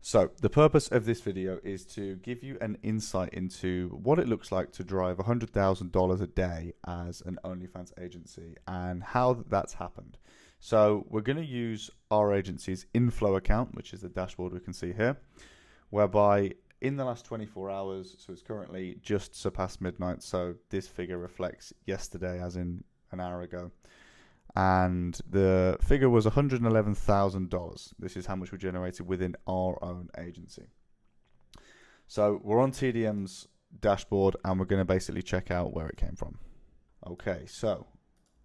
So the purpose of this video is to give you an insight into what it looks like to drive $100,000 a day as an OnlyFans agency and how that's happened. So we're going to use our agency's inflow account, which is the dashboard we can see here, whereby in the last 24 hours, so it's currently just surpassed midnight, so this figure reflects yesterday as in an hour ago, and the figure was $111,000. This is how much we generated within our own agency. So we're on TDM's dashboard and we're going to basically check out where it came from. Okay, so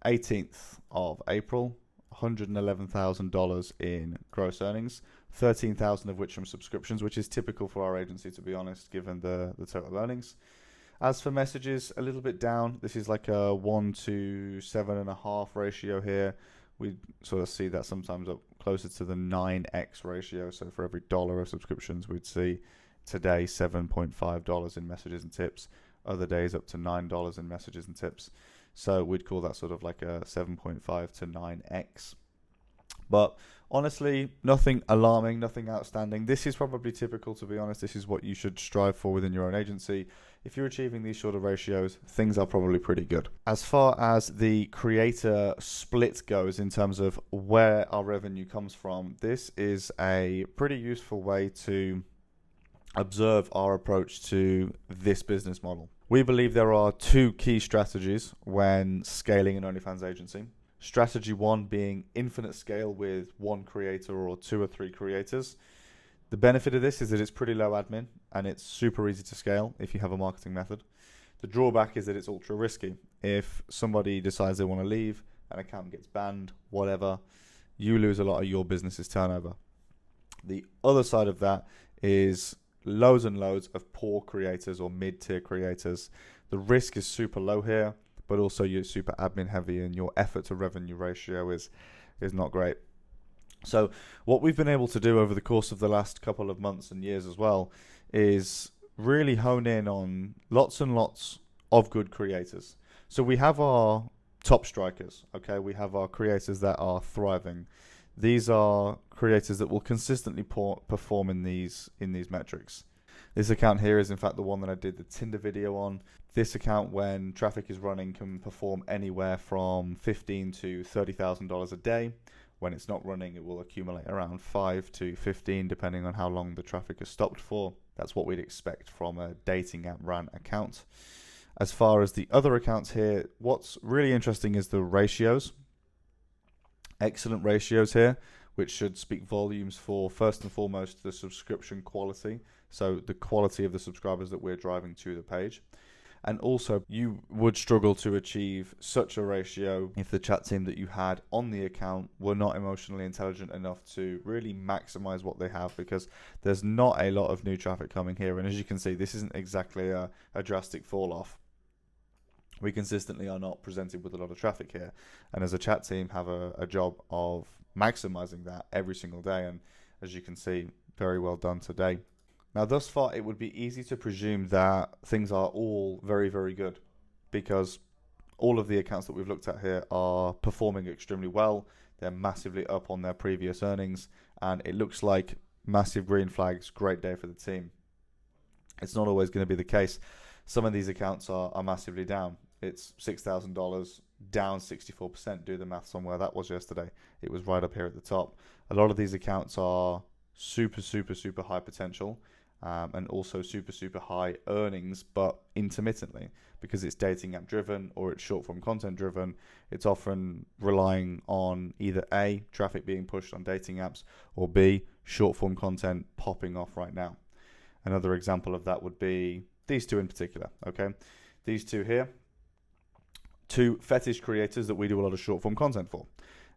18th of April, $111,000 in gross earnings, 13,000 of which from subscriptions, which is typical for our agency, to be honest, given the total earnings. As for messages, a little bit down. This is like a 1 to 7.5 ratio here. We sort of see that sometimes up closer to the 9x ratio. So for every dollar of subscriptions, we'd see today $7.5 in messages and tips. Other days up to $9 in messages and tips. So we'd call that sort of like a 7.5 to 9x. But honestly, nothing alarming, nothing outstanding. This is probably typical, to be honest. This is what you should strive for within your own agency. If you're achieving these sort of ratios, things are probably pretty good. As far as the creator split goes in terms of where our revenue comes from, this is a pretty useful way to observe our approach to this business model. We believe there are two key strategies when scaling an OnlyFans agency. Strategy one being infinite scale with one creator or 2 or 3 creators. The benefit of this is that it's pretty low admin and it's super easy to scale if you have a marketing method. The drawback is that it's ultra risky. If somebody decides they want to leave, an account gets banned, whatever, you lose a lot of your business's turnover. The other side of that is loads and loads of poor creators or mid-tier creators. The risk is super low here, but also you're super admin heavy and your effort to revenue ratio is not great. So what we've been able to do over the course of the last couple of months and years as well is really hone in on lots and lots of good creators. So we have our top strikers, okay? We have our creators that are thriving. These are creators that will consistently perform in these metrics. This account here is in fact the one that I did the Tinder video on. This account, when traffic is running, can perform anywhere from $15,000 to $30,000 a day. When it's not running, it will accumulate around 5 to 15, depending on how long the traffic is stopped for. That's what we'd expect from a dating app ran account. As far as the other accounts here, what's really interesting is the ratios. Excellent ratios here, which should speak volumes for, first and foremost, the subscription quality. So the quality of the subscribers that we're driving to the page. And also, you would struggle to achieve such a ratio if the chat team that you had on the account were not emotionally intelligent enough to really maximize what they have, because there's not a lot of new traffic coming here. And as you can see, this isn't exactly a drastic fall off. We consistently are not presented with a lot of traffic here. And as a chat team, have a job of maximizing that every single day. And as you can see, very well done today. Now, thus far, it would be easy to presume that things are all very, very good, because all of the accounts that we've looked at here are performing extremely well. They're massively up on their previous earnings, and it looks like massive green flags, great day for the team. It's not always going to be the case. Some of these accounts are massively down. It's $6,000, down 64%. Do the maths on where that was yesterday. It was right up here at the top. A lot of these accounts are super, super, super high potential. And also super, super high earnings, but intermittently, because it's dating app driven or it's short form content driven. It's often relying on either A, traffic being pushed on dating apps, or B, short form content popping off right now. Another example of that would be these two in particular, okay? These two here, 2 fetish creators that we do a lot of short form content for.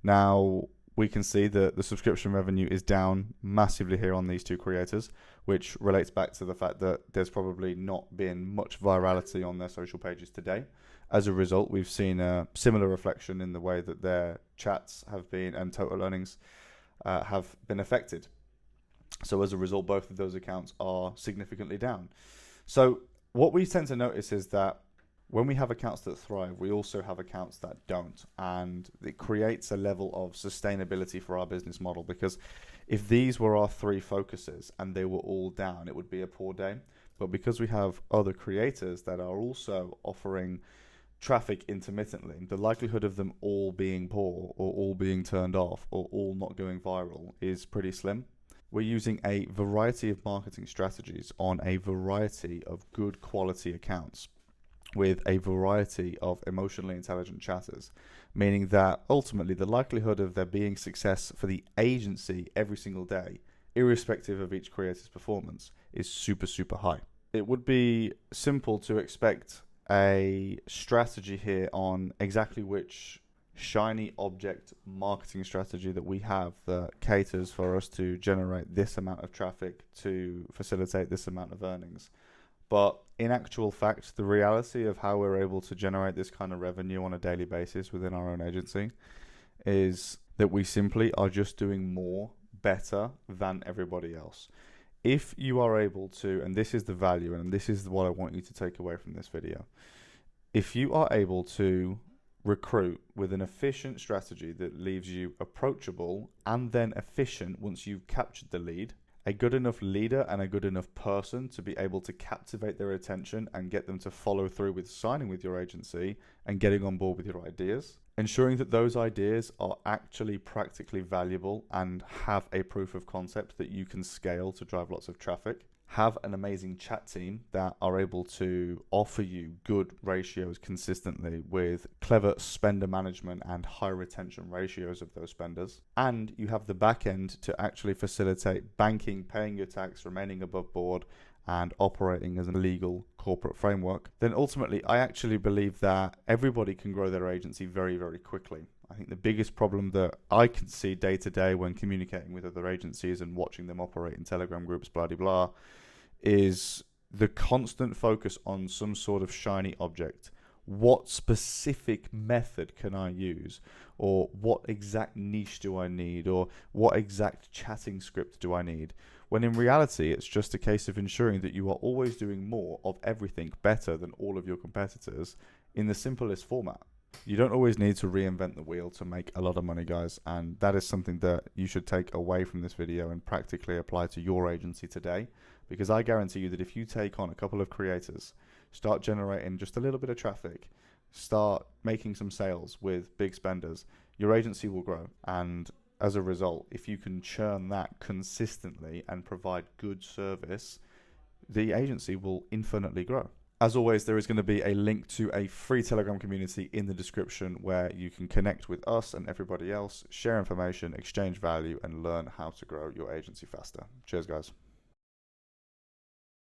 Now, we can see that the subscription revenue is down massively here on these 2 creators, which relates back to the fact that there's probably not been much virality on their social pages today. As a result, we've seen a similar reflection in the way that their chats have been and total earnings have been affected. So as a result, both of those accounts are significantly down. So what we tend to notice is that when we have accounts that thrive, we also have accounts that don't, and it creates a level of sustainability for our business model, because If these were our three focuses and they were all down, it would be a poor day. But because we have other creators that are also offering traffic intermittently, the likelihood of them all being poor or all being turned off or all not going viral is pretty slim. We're using a variety of marketing strategies on a variety of good quality accounts with a variety of emotionally intelligent chatters, meaning that ultimately the likelihood of there being success for the agency every single day, irrespective of each creator's performance, is super, super high. It would be simple to expect a strategy here on exactly which shiny object marketing strategy that we have that caters for us to generate this amount of traffic to facilitate this amount of earnings. But in actual fact, the reality of how we're able to generate this kind of revenue on a daily basis within our own agency is that we simply are just doing more better than everybody else. If you are able to, and this is the value, and this is what I want you to take away from this video, if you are able to recruit with an efficient strategy that leaves you approachable and then efficient once you've captured the lead, a good enough leader and a good enough person to be able to captivate their attention and get them to follow through with signing with your agency and getting on board with your ideas, ensuring that those ideas are actually practically valuable and have a proof of concept that you can scale to drive lots of traffic, have an amazing chat team that are able to offer you good ratios consistently with clever spender management and high retention ratios of those spenders, and you have the back end to actually facilitate banking, paying your tax, remaining above board, and operating as a legal corporate framework, then ultimately I actually believe that everybody can grow their agency very, very quickly. I think the biggest problem that I can see day to day when communicating with other agencies and watching them operate in Telegram groups, blah, blah, blah, is the constant focus on some sort of shiny object. What specific method can I use? Or what exact niche do I need? Or what exact chatting script do I need? When in reality, it's just a case of ensuring that you are always doing more of everything better than all of your competitors in the simplest format. You don't always need to reinvent the wheel to make a lot of money, guys, and that is something that you should take away from this video and practically apply to your agency today, because I guarantee you that if you take on a couple of creators, start generating just a little bit of traffic, start making some sales with big spenders, your agency will grow. And as a result, if you can churn that consistently and provide good service, the agency will infinitely grow. As always, there is going to be a link to a free Telegram community in the description where you can connect with us and everybody else, share information, exchange value, and learn how to grow your agency faster. Cheers, guys.